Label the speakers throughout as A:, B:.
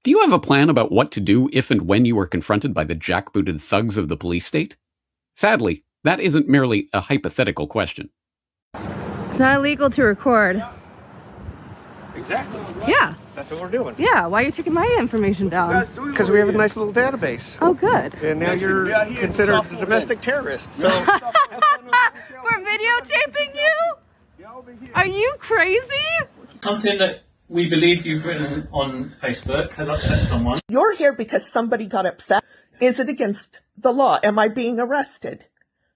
A: Do you have a plan about what to do if and when you are confronted by the jackbooted thugs of the police state? Sadly, that isn't merely a hypothetical question.
B: It's not illegal to record.
C: Exactly.
B: Yeah.
C: That's what we're doing.
B: Yeah, why are you taking my information down?
C: Because we have a nice little database.
B: Oh, good.
C: And now you're considered a domestic terrorist. So
B: We're videotaping you? Are you crazy?
D: Something that we believe you've written on Facebook has upset someone.
E: You're here because somebody got upset. Is it against the law? Am I being arrested?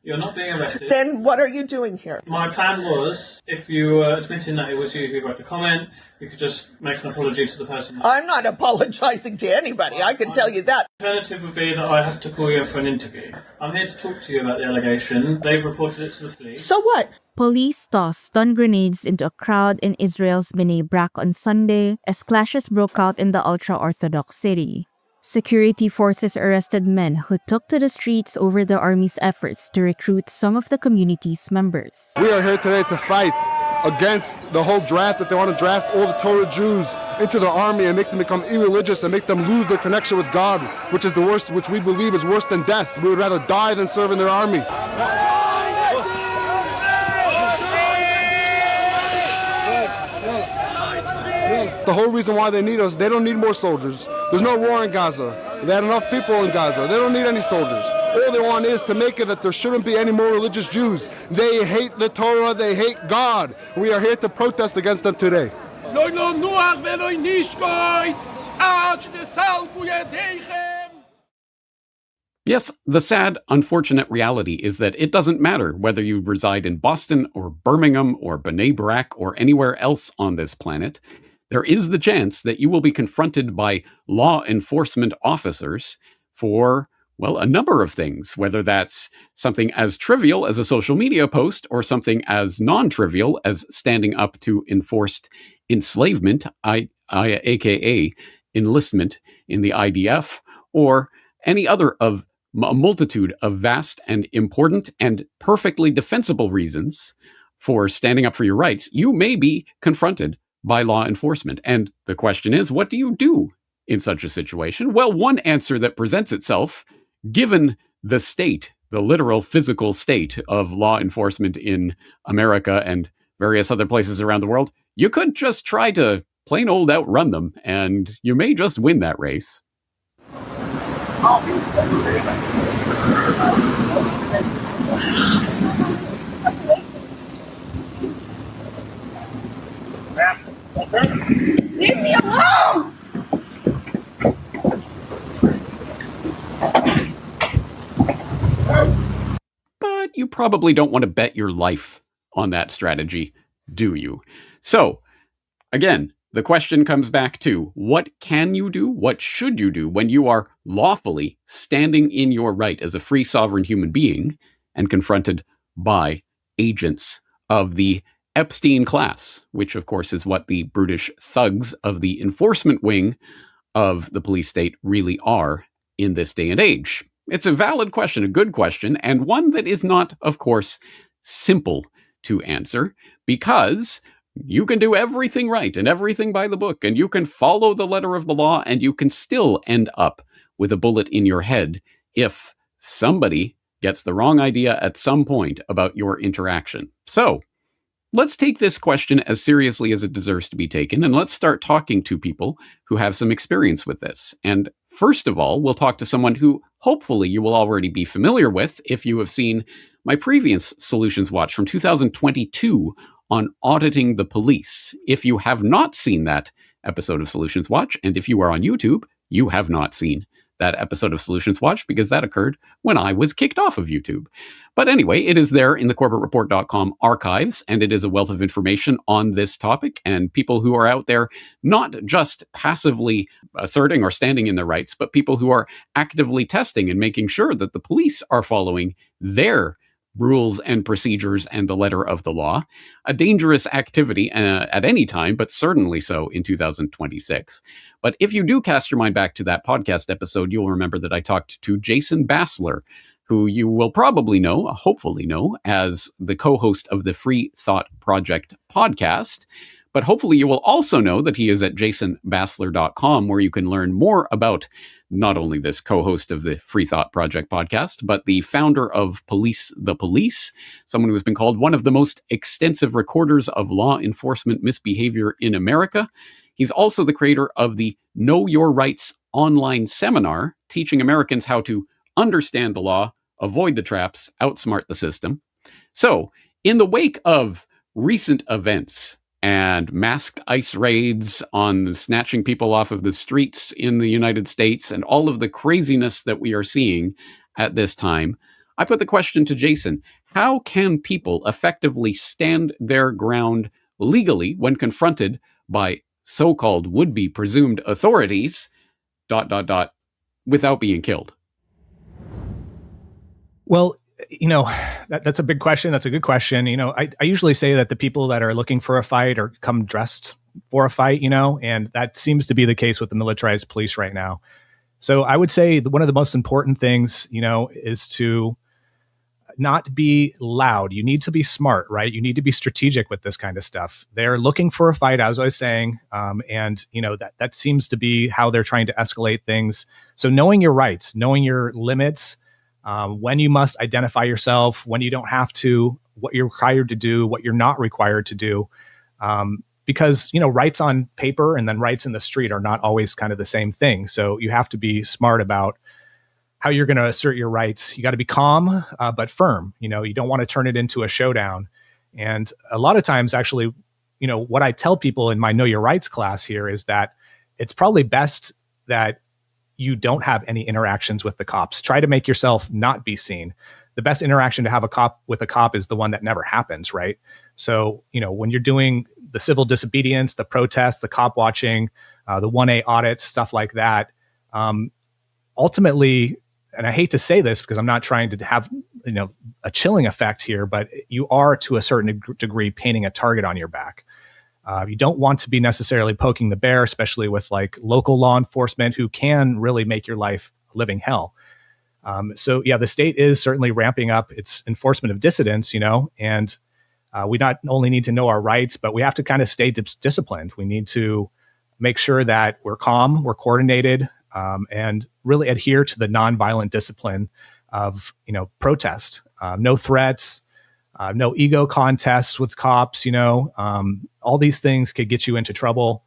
D: You're not being arrested.
E: Then what are you doing here?
D: My plan was, if you were admitting that it was you who wrote the comment, you could just make an apology to the person.
E: I'm not apologizing to anybody, I can tell you that.
D: The alternative would be that I have to call you in for an interview. I'm here to talk to you about the allegation. They've reported it to the police.
E: So what?
F: Police tossed stun grenades into a crowd in Israel's Bnei Brak on Sunday as clashes broke out in the ultra-Orthodox city. Security forces arrested men who took to the streets over the army's efforts to recruit some of the community's members.
G: We are here today to fight against the whole draft that they want to draft all the Torah Jews into the army and make them become irreligious and make them lose their connection with God, which is the worst, which we believe is worse than death. We would rather die than serve in their army. The whole reason why they need us, they don't need more soldiers. There's no war in Gaza. They had enough people in Gaza. They don't need any soldiers. All they want is to make it that there shouldn't be any more religious Jews. They hate the Torah, they hate God. We are here to protest against them today.
A: Yes, the sad, unfortunate reality is that it doesn't matter whether you reside in Boston or Birmingham or Bnei Brak or anywhere else on this planet. There is the chance that you will be confronted by law enforcement officers for, well, a number of things, whether that's something as trivial as a social media post or something as non-trivial as standing up to enforced enslavement, aka enlistment in the IDF, or any other of a multitude of vast and important and perfectly defensible reasons for standing up for your rights. You may be confronted by law enforcement. And the question is, what do you do in such a situation? Well, one answer that presents itself, given the state, the literal physical state of law enforcement in America and various other places around the world, you could just try to plain old outrun them, and you may just win that race.
H: Leave me alone!
A: But you probably don't want to bet your life on that strategy, do you? So, again, the question comes back to, what can you do? What should you do when you are lawfully standing in your right as a free sovereign human being and confronted by agents of the Epstein class, which of course is what the brutish thugs of the enforcement wing of the police state really are in this day and age? It's a valid question, a good question, and one that is not, of course, simple to answer, because you can do everything right and everything by the book, and you can follow the letter of the law, and you can still end up with a bullet in your head if somebody gets the wrong idea at some point about your interaction. So, let's take this question as seriously as it deserves to be taken, and let's start talking to people who have some experience with this. And first of all, we'll talk to someone who hopefully you will already be familiar with if you have seen my previous Solutions Watch from 2022 on auditing the police. If you have not seen that episode of Solutions Watch, and if you are on YouTube, you have not seen that episode of Solutions Watch, because that occurred when I was kicked off of YouTube. But anyway, it is there in the corbettreport.com archives, and it is a wealth of information on this topic, and people who are out there not just passively asserting or standing in their rights, but people who are actively testing and making sure that the police are following their rules and procedures and the letter of the law. A dangerous activity at any time, but certainly so in 2026. But if you do cast your mind back to that podcast episode, you'll remember that I talked to Jason Bassler, who you will probably know, hopefully know, as the co-host of the Free Thought Project podcast. But hopefully you will also know that he is at jasonbassler.com, where you can learn more about not only this co-host of the Free Thought Project podcast, but the founder of Police the Police, someone who has been called one of the most extensive recorders of law enforcement misbehavior in America. He's also the creator of the Know Your Rights online seminar, teaching Americans how to understand the law, avoid the traps, outsmart the system. So, in the wake of recent events and masked ICE raids on snatching people off of the streets in the United States and all of the craziness that we are seeing at this time, I put the question to Jason: how can people effectively stand their ground legally when confronted by so-called would-be presumed authorities, ... without being killed?
H: Well, that's a big question. That's a good question. I usually say that the people that are looking for a fight or come dressed for a fight, and that seems to be the case with the militarized police right now. So I would say one of the most important things, is to not be loud. You need to be smart, right? You need to be strategic with this kind of stuff. They're looking for a fight, as I was saying, and that seems to be how they're trying to escalate things. So knowing your rights, knowing your limits, when you must identify yourself, when you don't have to, what you're required to do, what you're not required to do. Because, rights on paper and then rights in the street are not always kind of the same thing. So you have to be smart about how you're going to assert your rights. You got to be calm, but firm. You don't want to turn it into a showdown. And a lot of times, actually, what I tell people in my Know Your Rights class here is that it's probably best that you don't have any interactions with the cops. Try to make yourself not be seen. The best interaction to have with a cop is the one that never happens, right? So, when you're doing the civil disobedience, the protests, the cop watching, the 1A audits, stuff like that, ultimately, and I hate to say this because I'm not trying to have, a chilling effect here, but you are to a certain degree painting a target on your back. You don't want to be necessarily poking the bear, especially with like local law enforcement who can really make your life a living hell. So yeah, the state is certainly ramping up its enforcement of dissidents, and we not only need to know our rights, but we have to kind of stay disciplined. We need to make sure that we're calm, we're coordinated, and really adhere to the nonviolent discipline of, protest, no threats, no ego contests with cops, all these things could get you into trouble.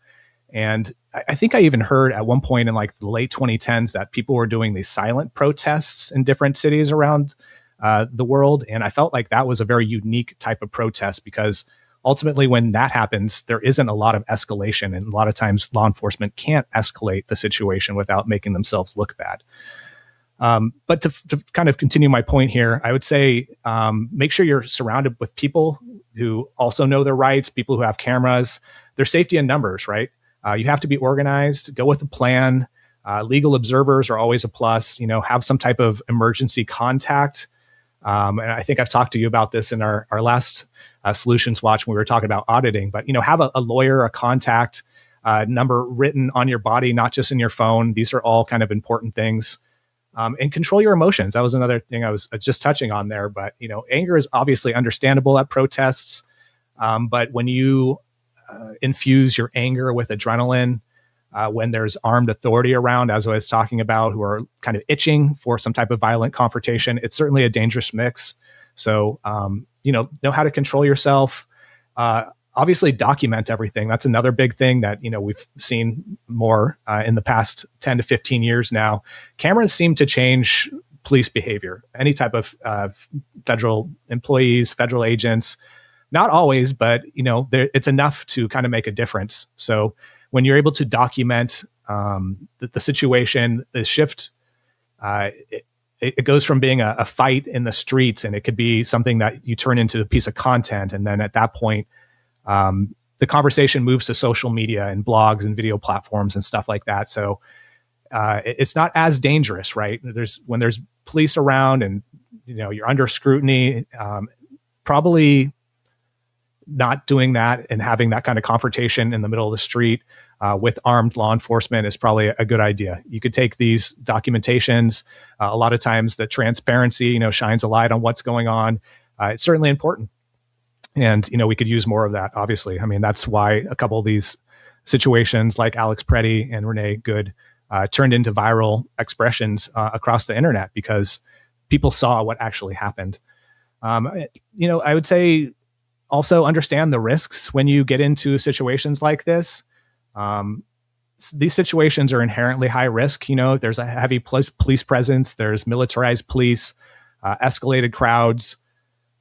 H: And I think I even heard at one point in like the late 2010s that people were doing these silent protests in different cities around the world. And I felt like that was a very unique type of protest because ultimately when that happens, there isn't a lot of escalation. And a lot of times law enforcement can't escalate the situation without making themselves look bad. But to kind of continue my point here, I would say make sure you're surrounded with people who also know their rights, people who have cameras. There's safety in numbers, right? You have to be organized, go with a plan. Legal observers are always a plus, have some type of emergency contact. And I think I've talked to you about this in our last Solutions Watch when we were talking about auditing, but, have a lawyer, a contact number written on your body, not just in your phone. These are all kind of important things. And control your emotions. That was another thing I was just touching on there. But, anger is obviously understandable at protests. But when you infuse your anger with adrenaline, when there's armed authority around, as I was talking about, who are kind of itching for some type of violent confrontation, it's certainly a dangerous mix. So, know how to control yourself. Obviously document everything. That's another big thing that, we've seen more in the past 10 to 15 years now. Cameras seem to change police behavior, any type of federal employees, federal agents, not always, but, it's enough to kind of make a difference. So when you're able to document the situation, the shift, it goes from being a fight in the streets, and it could be something that you turn into a piece of content. And then at that point, the conversation moves to social media and blogs and video platforms and stuff like that. So it's not as dangerous, right? When there's police around and you're under scrutiny, probably not doing that and having that kind of confrontation in the middle of the street with armed law enforcement is probably a good idea. You could take these documentations. A lot of times the transparency, shines a light on what's going on. It's certainly important. And, we could use more of that, obviously. I mean, that's why a couple of these situations like Alex Preddy and Renee Good turned into viral expressions across the internet, because people saw what actually happened. I would say also understand the risks when you get into situations like this. These situations are inherently high risk. There's a heavy police presence, there's militarized police, escalated crowds.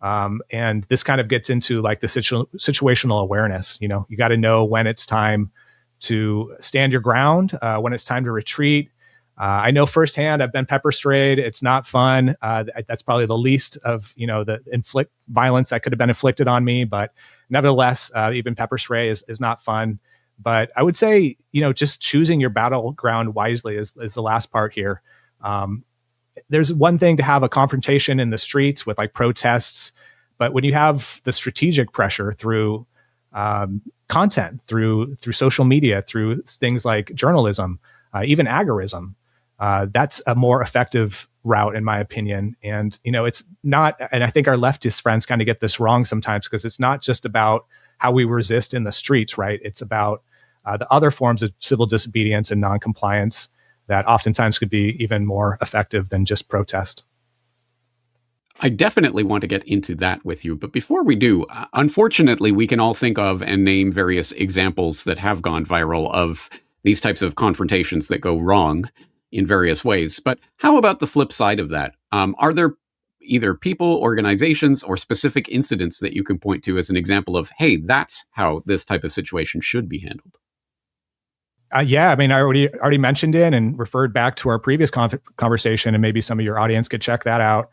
H: And this kind of gets into like the situational awareness. You got to know when it's time to stand your ground, when it's time to retreat. I know firsthand, I've been pepper sprayed. It's not fun. That's probably the least of, the violence that could have been inflicted on me. But nevertheless, even pepper spray is not fun. But I would say, just choosing your battleground wisely is the last part here. There's one thing to have a confrontation in the streets with like protests, but when you have the strategic pressure through content, through social media, through things like journalism, even agorism, that's a more effective route, in my opinion. And, it's not, and I think our leftist friends kind of get this wrong sometimes, because it's not just about how we resist in the streets, right? It's about the other forms of civil disobedience and noncompliance that oftentimes could be even more effective than just protest.
A: I definitely want to get into that with you. But before we do, unfortunately, we can all think of and name various examples that have gone viral of these types of confrontations that go wrong in various ways. But how about the flip side of that? Are there either people, organizations, or specific incidents that you can point to as an example of, hey, that's how this type of situation should be handled?
H: Yeah, I mean, I already mentioned it and referred back to our previous conversation, and maybe some of your audience could check that out.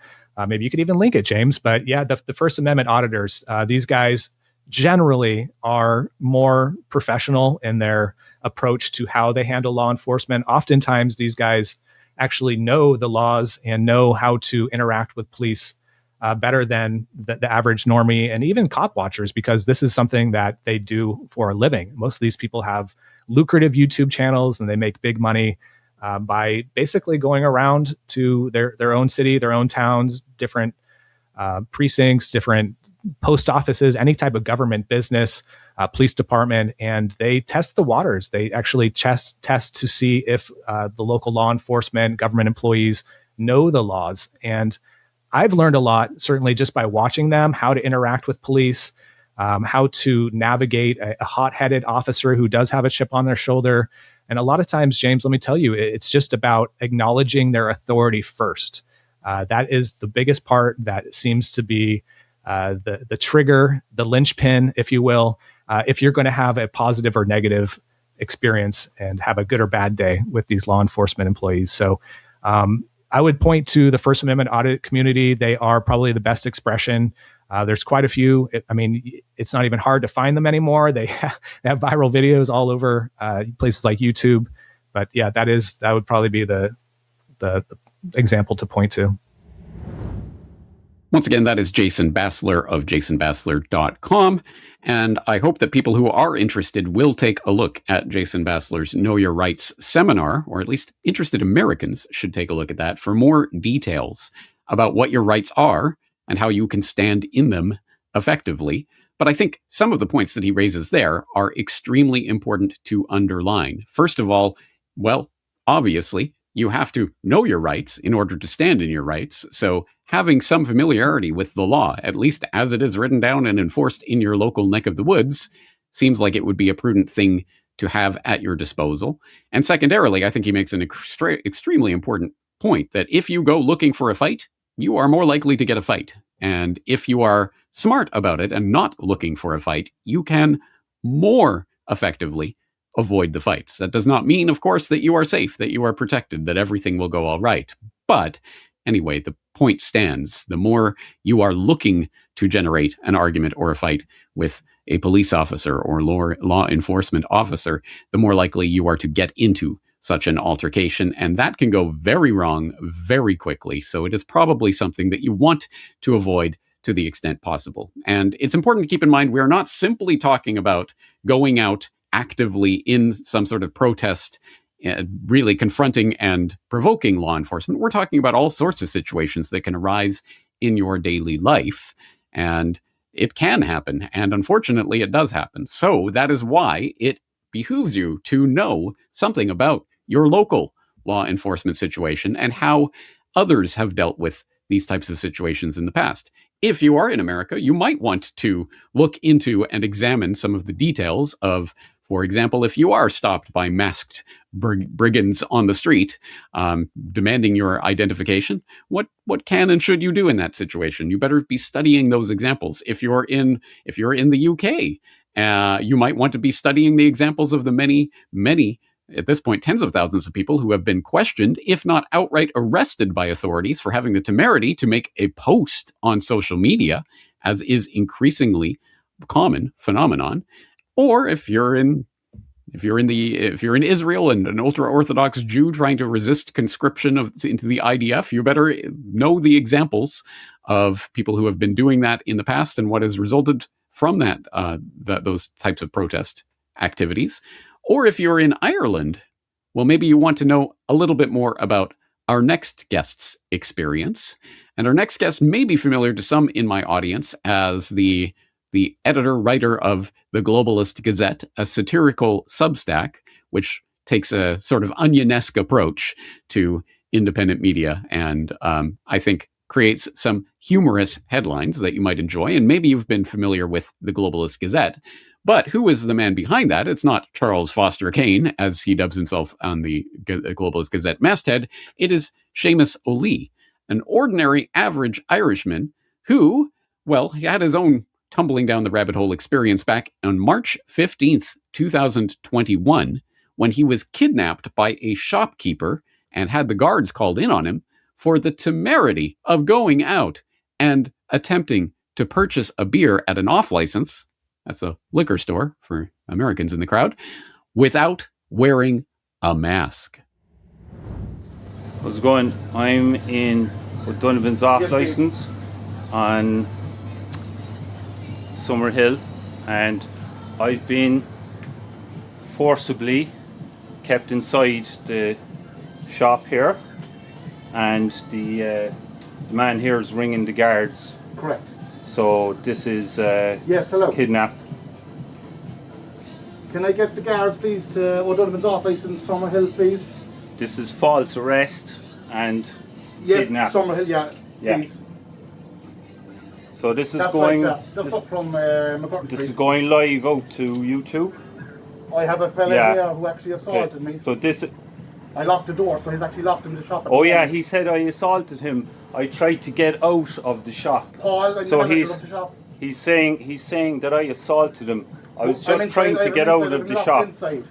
H: Maybe you could even link it, James. But yeah, the First Amendment auditors, these guys generally are more professional in their approach to how they handle law enforcement. Oftentimes, these guys actually know the laws and know how to interact with police better than the average normie and even cop watchers, because this is something that they do for a living. Most of these people have lucrative YouTube channels, and they make big money by basically going around to their own city, their own towns, different precincts, different post offices, any type of government business, police department, and they test the waters. They actually test to see if the local law enforcement, government employees know the laws. And I've learned a lot, certainly just by watching them, how to interact with police, how to navigate a hot-headed officer who does have a chip on their shoulder. And a lot of times, James, let me tell you, it's just about acknowledging their authority first. That is the biggest part. That seems to be the trigger, the linchpin, if you will, if you're going to have a positive or negative experience and have a good or bad day with these law enforcement employees. So I would point to the First Amendment audit community. They are probably the best expression. There's quite a few. It's not even hard to find them anymore. They have viral videos all over places like YouTube. But yeah, that would probably be the example to point to.
A: Once again, that is Jason Bassler of jasonbassler.com. And I hope that people who are interested will take a look at Jason Bassler's Know Your Rights seminar, or at least interested Americans should take a look at that for more details about what your rights are and how you can stand in them effectively. But I think some of the points that he raises there are extremely important to underline. First of all, well, obviously, you have to know your rights in order to stand in your rights. So having some familiarity with the law, at least as it is written down and enforced in your local neck of the woods, seems like it would be a prudent thing to have at your disposal. And secondarily, I think he makes an extremely important point that if you go looking for a fight, you are more likely to get a fight. And if you are smart about it and not looking for a fight, you can more effectively avoid the fights. That does not mean, of course, that you are safe, that you are protected, that everything will go all right. But anyway, the point stands. The more you are looking to generate an argument or a fight with a police officer or law enforcement officer, the more likely you are to get into such an altercation. And that can go very wrong very quickly. So it is probably something that you want to avoid to the extent possible. And it's important to keep in mind, we're not simply talking about going out actively in some sort of protest, really confronting and provoking law enforcement. We're talking about all sorts of situations that can arise in your daily life. And it can happen. And unfortunately, it does happen. So that is why it behooves you to know something about your local law enforcement situation and how others have dealt with these types of situations in the past. If you are in America, you might want to look into and examine some of the details of, for example, if you are stopped by masked brigands on the street demanding your identification, what can and should you do in that situation? You better be studying those examples. If you're in the UK, you might want to be studying the examples of the many, at this point, tens of thousands of people who have been questioned, if not outright arrested by authorities for having the temerity to make a post on social media, as is increasingly common phenomenon. Or if you're in Israel and an ultra-Orthodox Jew trying to resist conscription into the IDF, you better know the examples of people who have been doing that in the past and what has resulted from those types of protest activities. Or if you're in Ireland, well, maybe you want to know a little bit more about our next guest's experience. And our next guest may be familiar to some in my audience as the editor-writer of the Globalist Gazette, a satirical Substack, which takes a sort of onion-esque approach to independent media and I think creates some humorous headlines that you might enjoy. And maybe you've been familiar with the Globalist Gazette. But who is the man behind that? It's not Charles Foster Kane, as he dubs himself on the Globalist Gazette masthead. It is Séamus O'Lee, an ordinary, average Irishman who, well, he had his own tumbling down the rabbit hole experience back on March 15th, 2021, when he was kidnapped by a shopkeeper and had the guards called in on him for the temerity of going out and attempting to purchase a beer at an off-license, that's a liquor store for Americans in the crowd, without wearing a mask.
I: How's it going? I'm in O'Donovan's off-license on Summerhill, and I've been forcibly kept inside the shop here, and the man here is ringing the guards.
J: Correct.
I: So this is
J: yes, hello.
I: Kidnap.
J: Can I get the guards, please, to O'Donovan's office in Summerhill, please?
I: This is false arrest and kidnap.
J: Summerhill, yeah, please.
I: So this is
J: That's
I: going.
J: Right, yeah. Just up from McCurtain
I: This
J: Street.
I: is going live out to YouTube.
J: I have a fella here who actually assaulted me.
I: So this.
J: I locked the door, so he's actually locked in the shop.
I: Oh yeah, he said I assaulted him. I tried to get out of the shop.
J: Paul,
I: so
J: of the shop.
I: He's saying that I assaulted him. I was just trying to get out of the shop.
J: Inside.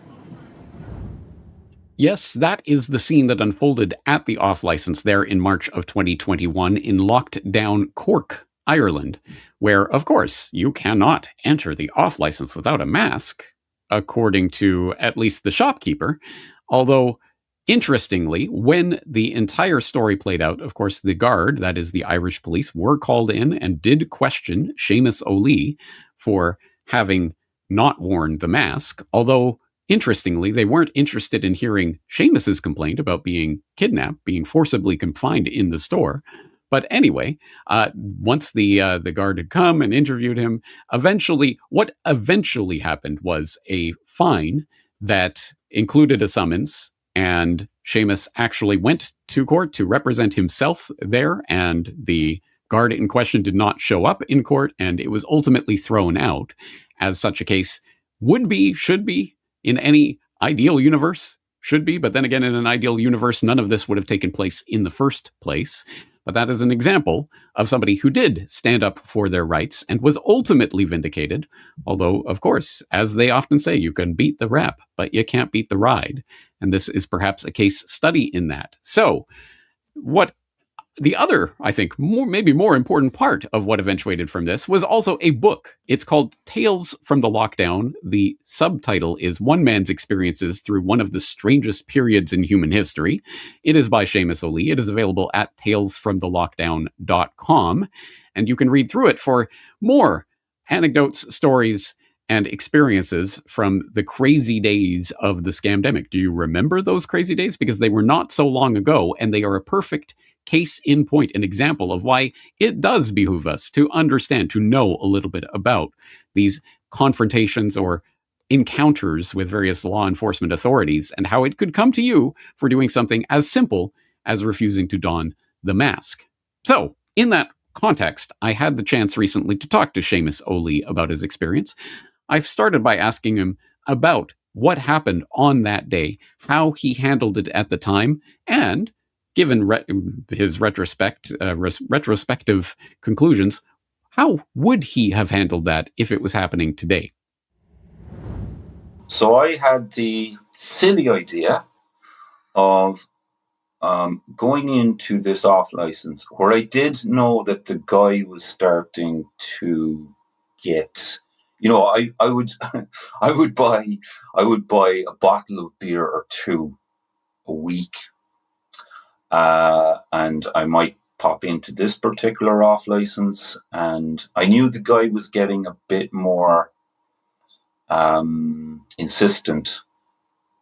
A: Yes, that is the scene that unfolded at the off-license there in March of 2021 in locked down Cork, Ireland, where, of course, you cannot enter the off-license without a mask, according to at least the shopkeeper, although interestingly, when the entire story played out, of course, the guard, that is the Irish police, were called in and did question Séamus O'Lee for having not worn the mask, although interestingly, they weren't interested in hearing Séamus's complaint about being kidnapped, being forcibly confined in the store. But anyway, once the guard had come and interviewed him, what eventually happened was a fine that included a summons, and Séamus actually went to court to represent himself there, and the guard in question did not show up in court, and it was ultimately thrown out, as such a case should be, in any ideal universe, should be, but then again, in an ideal universe, none of this would have taken place in the first place. But that is an example of somebody who did stand up for their rights and was ultimately vindicated. Although, of course, as they often say, you can beat the rap, but you can't beat the ride. And this is perhaps a case study in that. So what the other, I think, maybe more important part of what eventuated from this was also a book. It's called Tales from the Lockdown. The subtitle is One Man's Experiences Through One of the Strangest Periods in Human History. It is by Séamus O'Lee. It is available at talesfromthelockdown.com. And you can read through it for more anecdotes, stories, and experiences from the crazy days of the scamdemic. Do you remember those crazy days? Because they were not so long ago, and they are a perfect case in point, an example of why it does behoove us to understand, to know a little bit about these confrontations or encounters with various law enforcement authorities and how it could come to you for doing something as simple as refusing to don the mask. So, in that context, I had the chance recently to talk to Séamus O'Lee about his experience. I've started by asking him about what happened on that day, how he handled it at the time, and given his retrospective conclusions, how would he have handled that if it was happening today?
K: So I had the silly idea of going into this off license where I did know that the guy was starting to get, I would I would buy a bottle of beer or two a week, and I might pop into this particular off license, and I knew the guy was getting a bit more insistent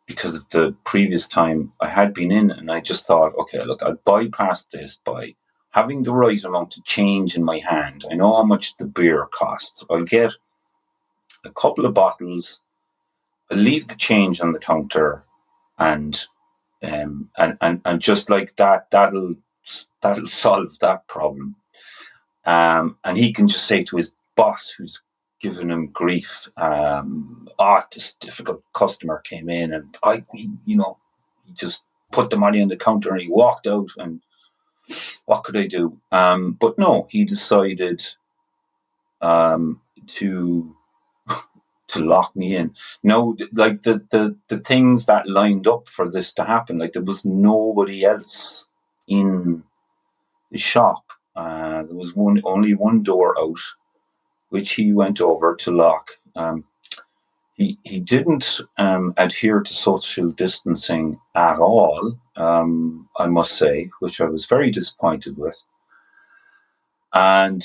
K: because of the previous time I had been in, and I just thought, okay, look, I'll bypass this by having the right amount of change in my hand. I know how much the beer costs. I'll get a couple of bottles, I'll leave the change on the counter, and just like that, that'll solve that problem. And he can just say to his boss, who's giving him grief, this difficult customer came in, and he just put the money on the counter and he walked out, and what could I do? But no, he decided to lock me in. No, like the things that lined up for this to happen, like there was nobody else in the shop. There was only one door out, which he went over to lock. He didn't adhere to social distancing at all, I must say, which I was very disappointed with. And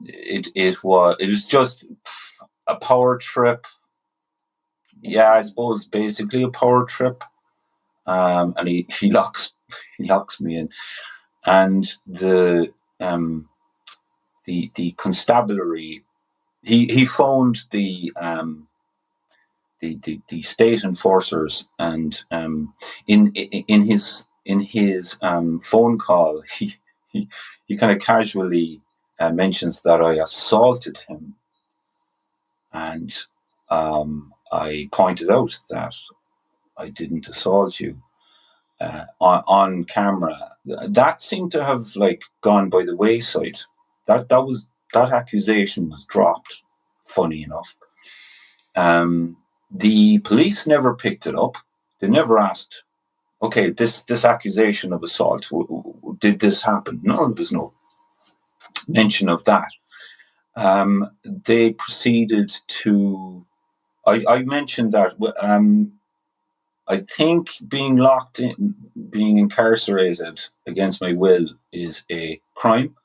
K: it was just a power trip. Yeah, I suppose basically a power trip. And he locks me in, and the constabulary. He phoned the state enforcers, and in his phone call, he kind of casually mentions that I assaulted him, and I pointed out that I didn't assault you on camera. That seemed to have gone by the wayside. That accusation was dropped. Funny enough. The police never picked it up. They never asked, okay, this accusation of assault, did this happen? No, there's no mention of that. They proceeded to, I mentioned that, I think being locked in, being incarcerated against my will is a crime.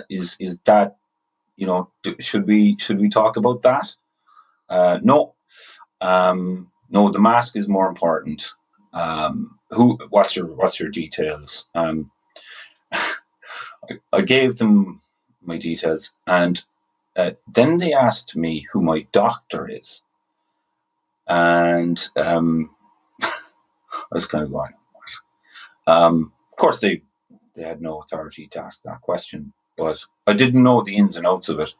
K: Is that, should we talk about that? No. No, the mask is more important. What's your details? I gave them my details, and then they asked me who my doctor is, and I was kind of going, what? Of course, they had no authority to ask that question, but I didn't know the ins and outs of it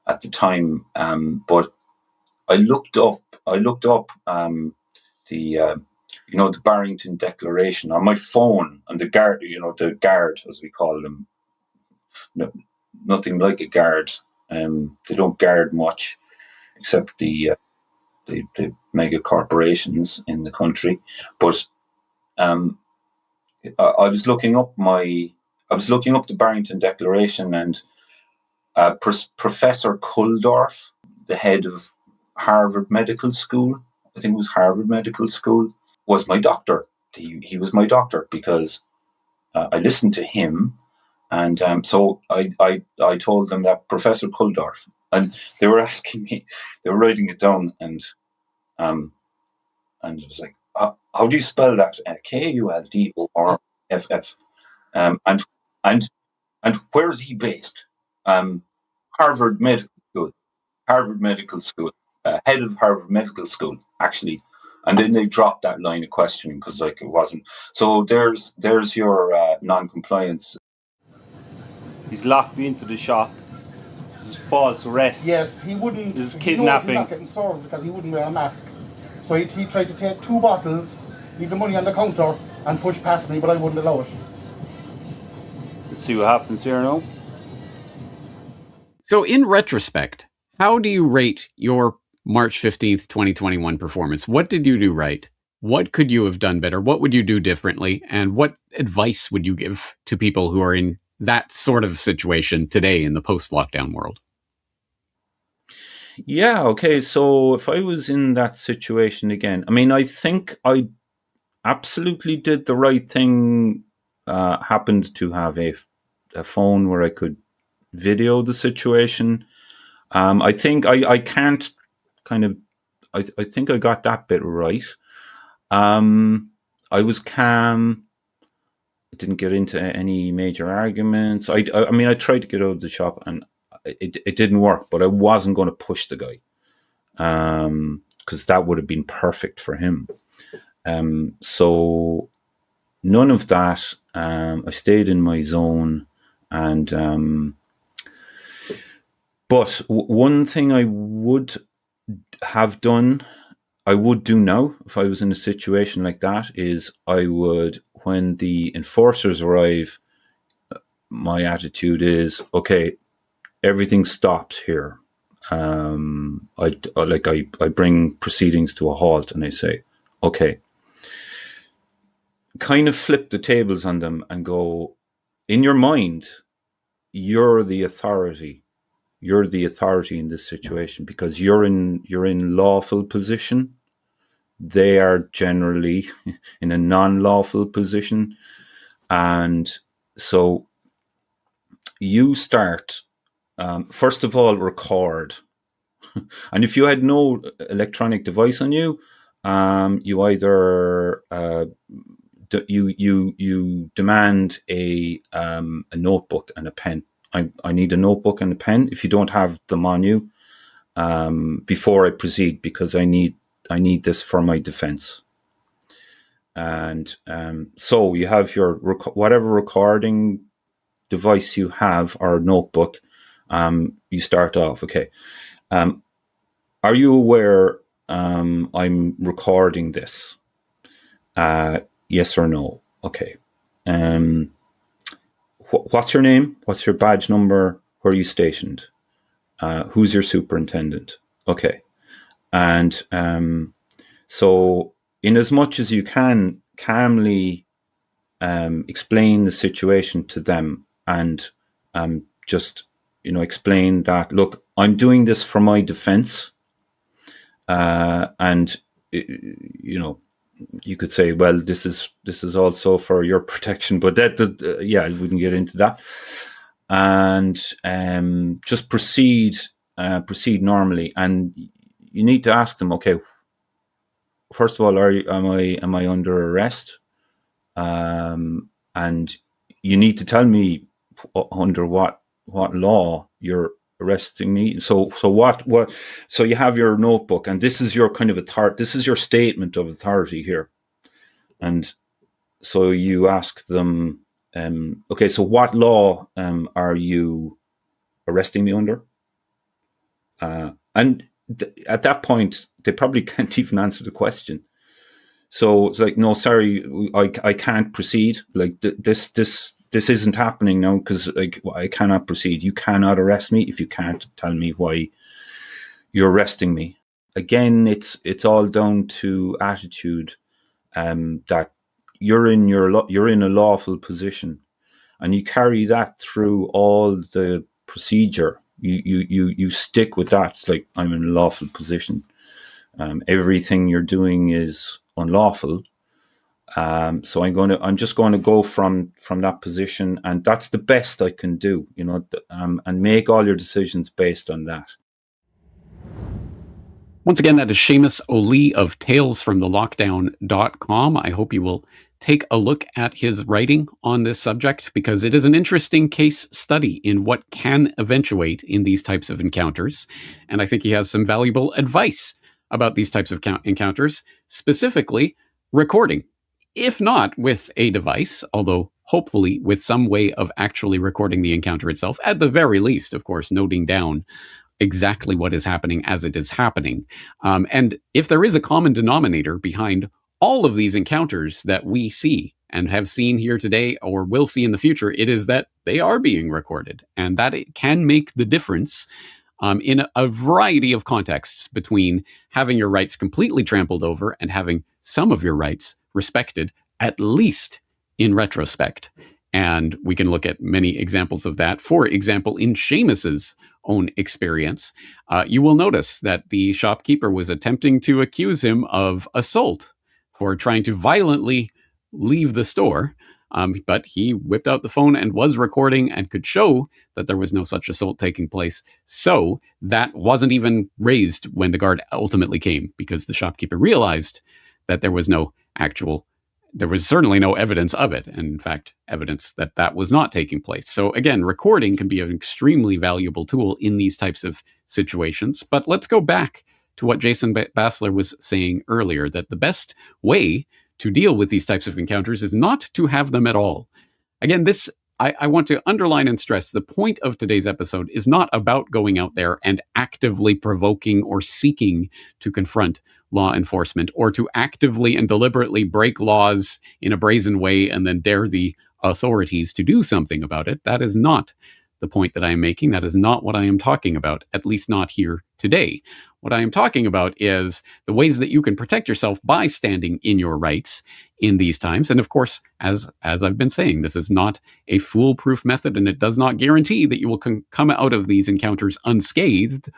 K: at the time. But I looked up the the Barrington Declaration on my phone, and the guard, as we call them, nothing like a guard. They don't guard much, except the mega corporations in the country. But I was looking up the Barrington Declaration, and Professor Kulldorff, the head of Harvard Medical School, I think it was Harvard Medical School, was my doctor. He was my doctor because I listened to him, and so I told them that Professor Kulldorff, and they were asking me, they were writing it down, and it was like, how do you spell that? Kuldorff. And and where is he based? Harvard Medical School. Harvard Medical School. Head of Harvard Medical School, actually. And then they dropped that line of questioning because like it wasn't. So there's your non-compliance.
I: He's locked me into the shop. This is false arrest.
J: Yes, he wouldn't.
I: This is
J: He knows he's
I: kidnapping.
J: not getting served because he wouldn't wear a mask. So he tried to take 2 bottles, leave the money on the counter, and push past me, but I wouldn't allow it.
I: Let's see what happens here now.
A: So in retrospect, how do you rate your March 15th, 2021 performance? What did you do right? What could you have done better? What would you do differently? And what advice would you give to people who are in that sort of situation today in the post-lockdown world?
I: Yeah, okay. So if I was in that situation again, I mean, I think I absolutely did the right thing. Happened to have a phone where I could video the situation. I think I can't kind of, I think I got that bit right. I was calm. I didn't get into any major arguments. I mean, I tried to get out of the shop and it didn't work, but I wasn't going to push the guy. Because that would have been perfect for him. So none of that. I stayed in my zone, and but one thing I would have done, I would do now if I was in a situation like that, is I would, when the enforcers arrive, my attitude is, okay, everything stops here. I bring proceedings to a halt and I say, okay, kind of flip the tables on them and go, in your mind, you're the authority. You're the authority in this situation because you're in lawful position. They are generally in a non-lawful position. And so you start, first of all, record. And if you had no electronic device on you, you either you demand a notebook and a pen. I need a notebook and a pen. If you don't have them on you, before I proceed, because I need this for my defense. And so you have your whatever recording device you have or notebook. You start off, okay. Are you aware I'm recording this? Yes or no? Okay. What's your name? What's your badge number? Where are you stationed? Who's your superintendent? Okay. And so in as much as you can calmly explain the situation to them and just, explain that, look, I'm doing this for my defense. And you could say, well, this is also for your protection, but that I wouldn't get into that. And just proceed normally. And you need to ask them, okay, first of all, am I under arrest? And you need to tell me under what law you're arresting me. So what? So you have your notebook, and this is your kind of authority. This is your statement of authority here. And so you ask them, okay, so what law are you arresting me under? And at that point, they probably can't even answer the question. So it's like, no, sorry, I can't proceed. Like this isn't happening now because I cannot proceed. You cannot arrest me if you can't tell me why you're arresting me. Again, it's all down to attitude. That you're in a lawful position, and you carry that through all the procedure. You stick with that. It's like, I'm in a lawful position. Everything you're doing is unlawful. So I'm just going to go from that position, and that's the best I can do, and make all your decisions based on that.
A: Once again, that is Séamus O'Lee of talesfromthelockdown.com. I hope you will take a look at his writing on this subject, because it is an interesting case study in what can eventuate in these types of encounters. And I think he has some valuable advice about these types of encounters, specifically recording, if not with a device, although hopefully with some way of actually recording the encounter itself, at the very least, of course, noting down exactly what is happening as it is happening. And if there is a common denominator behind all of these encounters that we see and have seen here today or will see in the future, it is that they are being recorded, and that it can make the difference in a variety of contexts between having your rights completely trampled over and having some of your rights respected, at least in retrospect. And we can look at many examples of that. For example, in Séamus's own experience, you will notice that the shopkeeper was attempting to accuse him of assault for trying to violently leave the store. But he whipped out the phone and was recording and could show that there was no such assault taking place. So that wasn't even raised when the guard ultimately came, because the shopkeeper realized that there was certainly no evidence of it. And in fact, evidence that that was not taking place. So again, recording can be an extremely valuable tool in these types of situations. But let's go back to what Jason Bassler was saying earlier, that the best way to deal with these types of encounters is not to have them at all. Again, I want to underline and stress, the point of today's episode is not about going out there and actively provoking or seeking to confront law enforcement, or to actively and deliberately break laws in a brazen way and then dare the authorities to do something about it. That is not the point that I am making. That is not what I am talking about, at least not here today. What I am talking about is the ways that you can protect yourself by standing in your rights in these times. And of course, as I've been saying, this is not a foolproof method, and it does not guarantee that you will come out of these encounters unscathed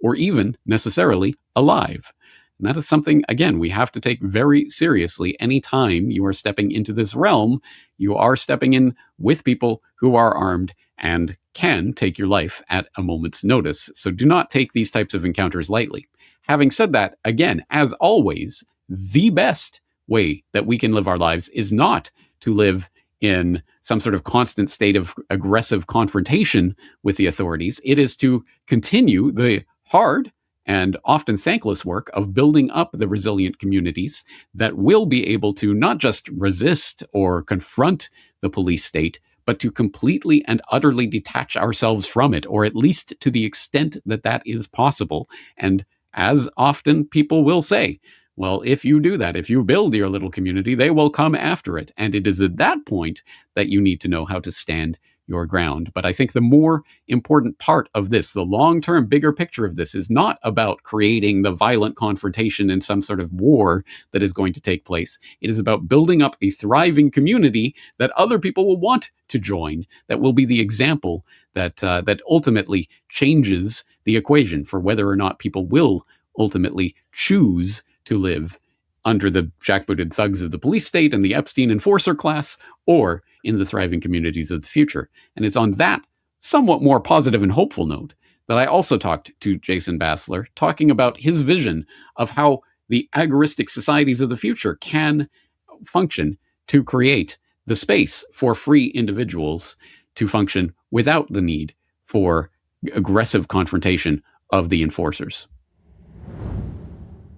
A: or even necessarily alive. And that is something, again, we have to take very seriously. Anytime you are stepping into this realm, you are stepping in with people who are armed and can take your life at a moment's notice. So do not take these types of encounters lightly. Having said that, again, as always, the best way that we can live our lives is not to live in some sort of constant state of aggressive confrontation with the authorities. It is to continue the hard and often thankless work of building up the resilient communities that will be able to not just resist or confront the police state, but to completely and utterly detach ourselves from it, or at least to the extent that that is possible. And as often people will say, well, if you do that, if you build your little community, they will come after it. And it is at that point that you need to know how to stand your ground. But I think the more important part of this, the long-term bigger picture of this, is not about creating the violent confrontation in some sort of war that is going to take place. It is about building up a thriving community that other people will want to join, that will be the example that ultimately changes the equation for whether or not people will ultimately choose to live under the jackbooted thugs of the police state and the Epstein enforcer class, or in the thriving communities of the future. And it's on that somewhat more positive and hopeful note that I also talked to Jason Bassler, talking about his vision of how the agoristic societies of the future can function to create the space for free individuals to function without the need for aggressive confrontation of the enforcers.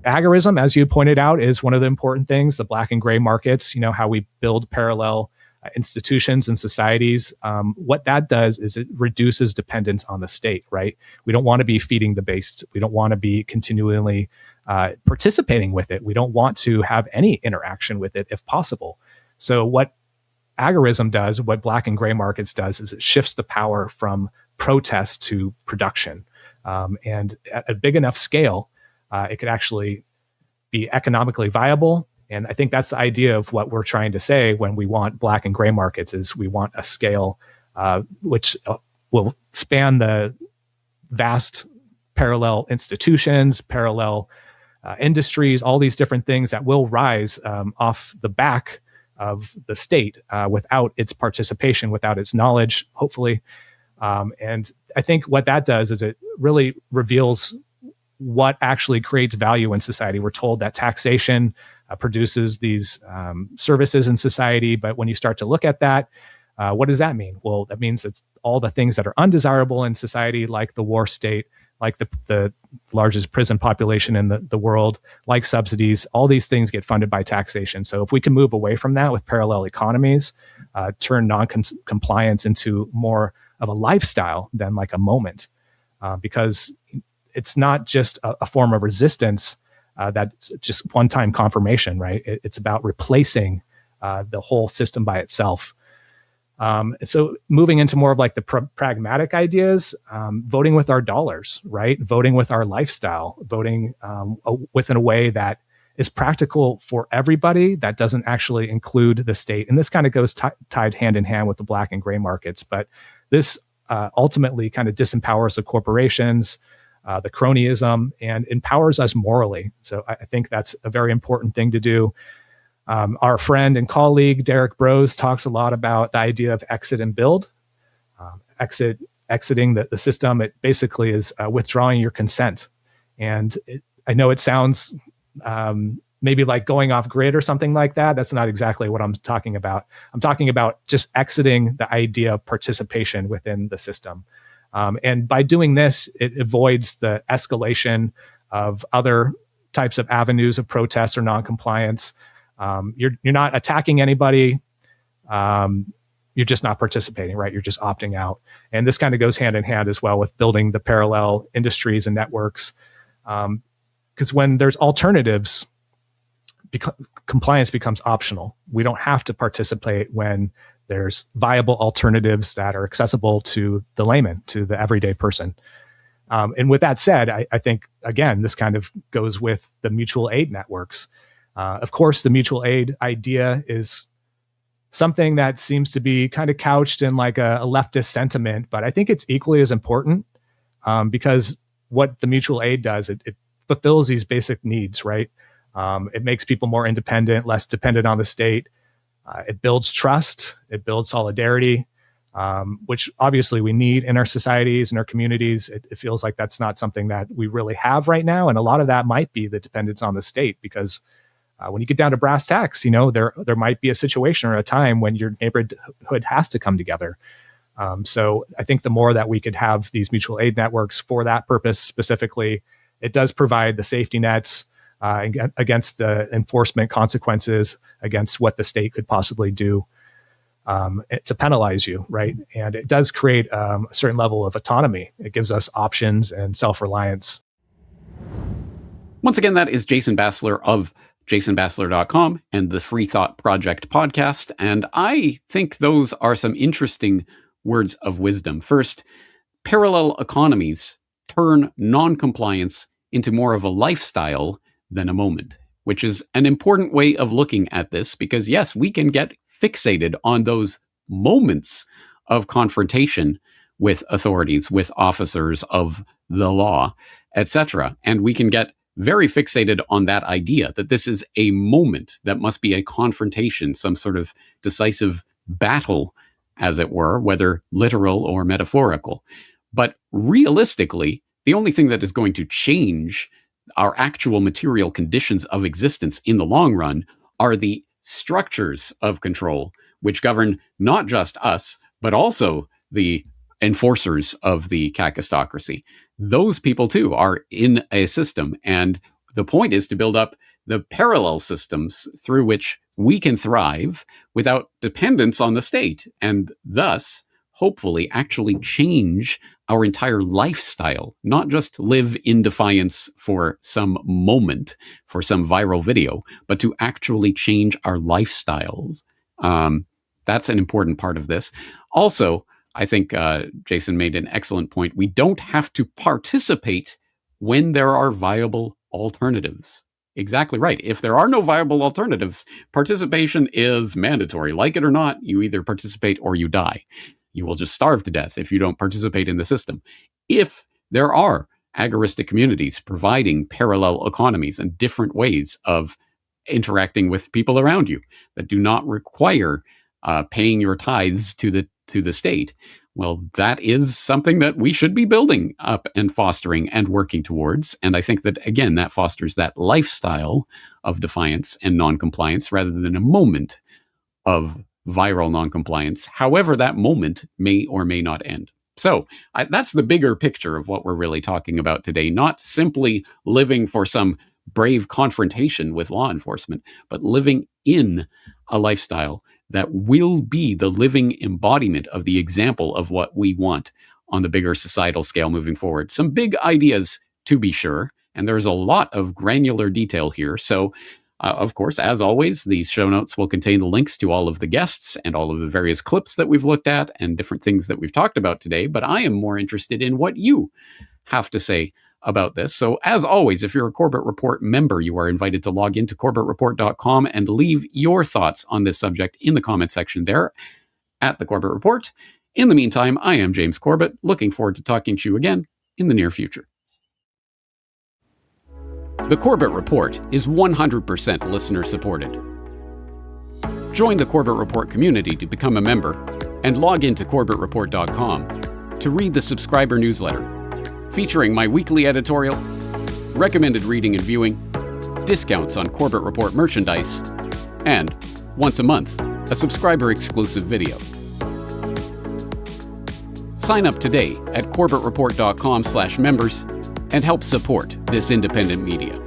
H: Agorism, as you pointed out, is one of the important things. The black and gray markets, how we build parallel institutions and societies. What that does is it reduces dependence on the state, right? We don't want to be feeding the beast. We don't want to be continually participating with it. We don't want to have any interaction with it if possible. So what agorism does, what black and gray markets does, is it shifts the power from protest to production. And at a big enough scale, it could actually be economically viable. And I think that's the idea of what we're trying to say when we want black and gray markets, is we want a scale which will span the vast parallel institutions, parallel industries, all these different things that will rise off the back of the state without its participation, without its knowledge, hopefully. And I think what that does is it really reveals what actually creates value in society. We're told that taxation produces these services in society. But when you start to look at that, what does that mean? Well, that means it's all the things that are undesirable in society, like the war state, like the largest prison population in the world, like subsidies. All these things get funded by taxation. So if we can move away from that with parallel economies, turn non-compliance into more of a lifestyle than like a moment, because it's not just a form of resistance that's just one-time confirmation, right? It's about replacing the whole system by itself. So moving into more of like the pragmatic ideas, voting with our dollars, right? Voting with our lifestyle, voting within a way that is practical for everybody, that doesn't actually include the state. And this kind of goes tied hand in hand with the black and gray markets. But this ultimately kind of disempowers the corporations, the cronyism, and empowers us morally. So I think that's a very important thing to do. Our friend and colleague, Derek Brose, talks a lot about the idea of exit and build. Exiting the system, it basically is withdrawing your consent. And I know it sounds maybe like going off grid or something like that. That's not exactly what I'm talking about. I'm talking about just exiting the idea of participation within the system. And by doing this, it avoids the escalation of other types of avenues of protest or noncompliance. You're not attacking anybody. You're just not participating, right? You're just opting out. And this kind of goes hand in hand as well with building the parallel industries and networks. Because when there's alternatives, compliance becomes optional. We don't have to participate when there's viable alternatives that are accessible to the layman, to the everyday person. And with that said, I think, again, this kind of goes with the mutual aid networks. Of course, the mutual aid idea is something that seems to be kind of couched in like a leftist sentiment, but I think it's equally as important because what the mutual aid does, it fulfills these basic needs, right? It makes people more independent, less dependent on the state. It builds trust. It builds solidarity, which obviously we need in our societies and our communities. It feels like that's not something that we really have right now. And a lot of that might be the dependence on the state, because when you get down to brass tacks, there might be a situation or a time when your neighborhood has to come together. So I think the more that we could have these mutual aid networks for that purpose specifically, it does provide the safety nets against the enforcement consequences, against what the state could possibly do to penalize you, right? And it does create a certain level of autonomy. It gives us options and self-reliance.
A: Once again, that is Jason Bassler of jasonbassler.com and the Free Thought Project podcast. And I think those are some interesting words of wisdom. First, parallel economies turn non-compliance into more of a lifestyle than a moment, which is an important way of looking at this, because yes, we can get fixated on those moments of confrontation with authorities, with officers of the law, etc. And we can get very fixated on that idea that this is a moment that must be a confrontation, some sort of decisive battle, as it were, whether literal or metaphorical. But realistically, the only thing that is going to change our actual material conditions of existence in the long run are the structures of control, which govern not just us, but also the enforcers of the kakistocracy. Those people too are in a system. And the point is to build up the parallel systems through which we can thrive without dependence on the state, and thus hopefully actually change our entire lifestyle, not just live in defiance for some moment, for some viral video, but to actually change our lifestyles. That's an important part of this. Also, I think Jason made an excellent point. We don't have to participate when there are viable alternatives. Exactly right. If there are no viable alternatives, participation is mandatory. Like it or not, you either participate or you die. You will just starve to death if you don't participate in the system. If there are agoristic communities providing parallel economies and different ways of interacting with people around you that do not require paying your tithes to the state, Well, that is something that we should be building up and fostering and working towards. And I think that, again, that fosters that lifestyle of defiance and noncompliance rather than a moment of viral noncompliance, however that moment may or may not end. So that's the bigger picture of what we're really talking about today, not simply living for some brave confrontation with law enforcement, but living in a lifestyle that will be the living embodiment of the example of what we want on the bigger societal scale moving forward. Some big ideas, to be sure, and there's a lot of granular detail here. So, of course, as always, these show notes will contain the links to all of the guests and all of the various clips that we've looked at and different things that we've talked about today. But I am more interested in what you have to say about this. So as always, if you're a Corbett Report member, you are invited to log into corbettreport.com and leave your thoughts on this subject in the comment section there at the Corbett Report. In the meantime, I am James Corbett, looking forward to talking to you again in the near future. The Corbett Report is 100% listener supported. Join the Corbett Report community to become a member and log into corbettreport.com to read the subscriber newsletter, featuring my weekly editorial, recommended reading and viewing, discounts on Corbett Report merchandise, and, once a month, a subscriber-exclusive video. Sign up today at corbettreport.com/members and help support this independent media.